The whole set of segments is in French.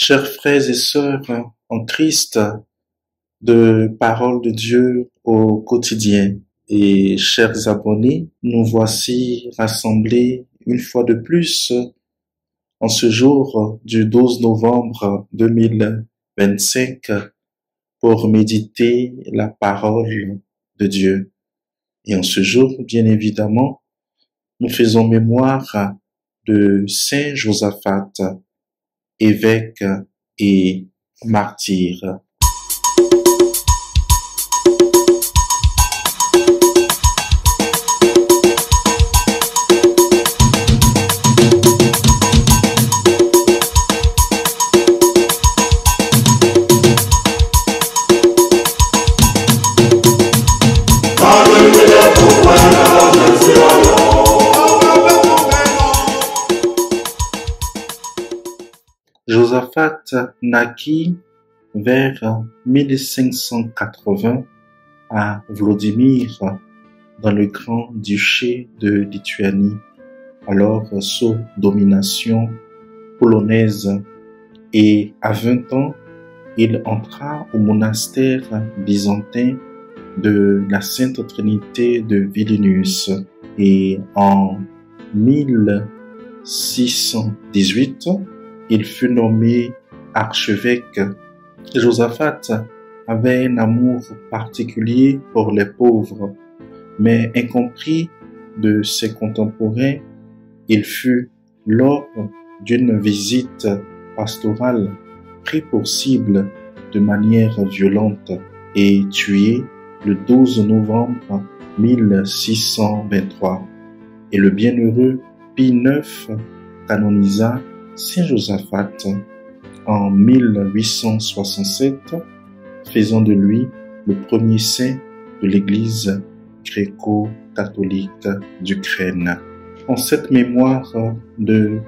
Chers frères et sœurs en Christ, de Parole de Dieu au quotidien et chers abonnés, nous voici rassemblés une fois de plus en ce jour du 12 novembre 2025 pour méditer la parole de Dieu. Et en ce jour, bien évidemment, nous faisons mémoire de Saint Josaphat, évêque et martyr. Josaphat naquit vers 1580 à Vladimir, dans le grand-duché de Lituanie, alors sous domination polonaise, et à 20 ans, il entra au monastère byzantin de la Sainte Trinité de Vilnius, et en 1618, il fut nommé archevêque. Josaphat avait un amour particulier pour les pauvres, mais incompris de ses contemporains, il fut, lors d'une visite pastorale, pris pour cible de manière violente et tué le 12 novembre 1623. Et le bienheureux Pie IX canonisa Saint Josaphat en 1867, faisant de lui le premier saint de l'Église gréco-catholique d'Ukraine. En cette mémoire de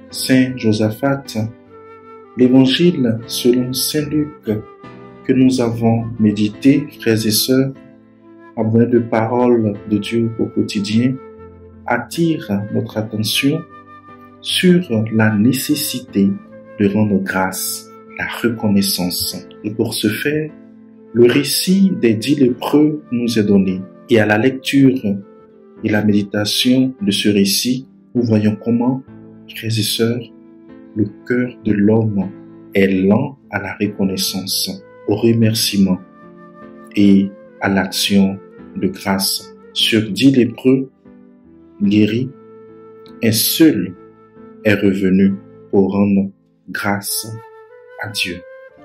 Saint Josaphat, l'Évangile selon Saint Luc que nous avons médité, frères et sœurs, abonnés de Parole de Dieu au quotidien, attire notre attention sur la nécessité de rendre grâce, la reconnaissance. Et pour ce faire, le récit des 10 lépreux nous est donné. Et à la lecture et la méditation de ce récit, nous voyons comment, frères et sœurs, le cœur de l'homme est lent à la reconnaissance, au remerciement et à l'action de grâce. Sur 10 lépreux guéris, un seul est revenu pour rendre grâce à Dieu.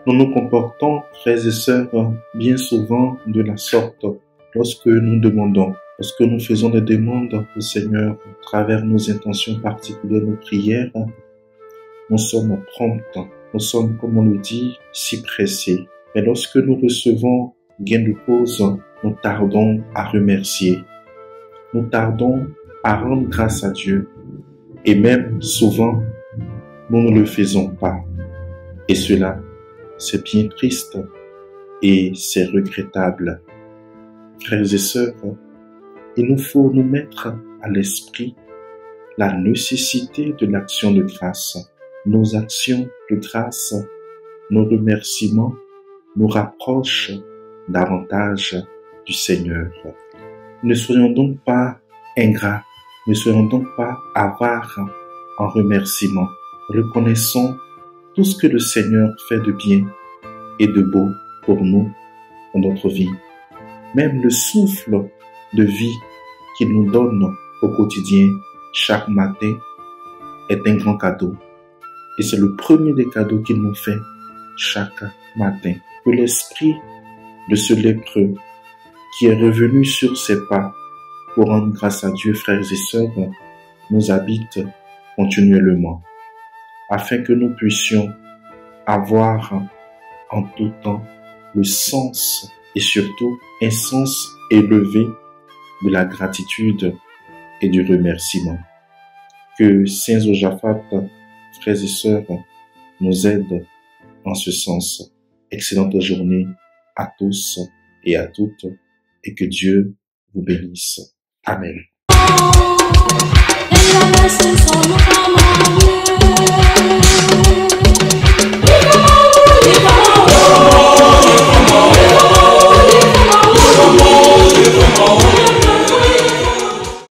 Nous nous comportons, frères et sœurs, bien souvent de la sorte lorsque nous demandons, lorsque nous faisons des demandes au Seigneur à travers nos intentions particulières, nos prières, nous sommes promptes, nous sommes, comme on le dit, si pressés. Mais lorsque nous recevons gain de cause, nous tardons à remercier, nous tardons à rendre grâce à Dieu. Et même souvent, nous ne le faisons pas. Et cela, c'est bien triste et c'est regrettable. Frères et sœurs, il nous faut nous mettre à l'esprit la nécessité de l'action de grâce. Nos actions de grâce, nos remerciements nous rapprochent davantage du Seigneur. Ne soyons donc pas ingrats. Ne soyons donc pas avares en remerciement. Reconnaissons tout ce que le Seigneur fait de bien et de beau pour nous dans notre vie. Même le souffle de vie qu'il nous donne au quotidien, chaque matin, est un grand cadeau. Et c'est le premier des cadeaux qu'il nous fait chaque matin. Que l'esprit de ce lépreux qui est revenu sur ses pas pour rendre grâce à Dieu, frères et sœurs, nous habite continuellement, afin que nous puissions avoir en tout temps le sens et surtout un sens élevé de la gratitude et du remerciement. Que Saint Josaphat, frères et sœurs, nous aide en ce sens. Excellente journée à tous et à toutes, et que Dieu vous bénisse. Amen.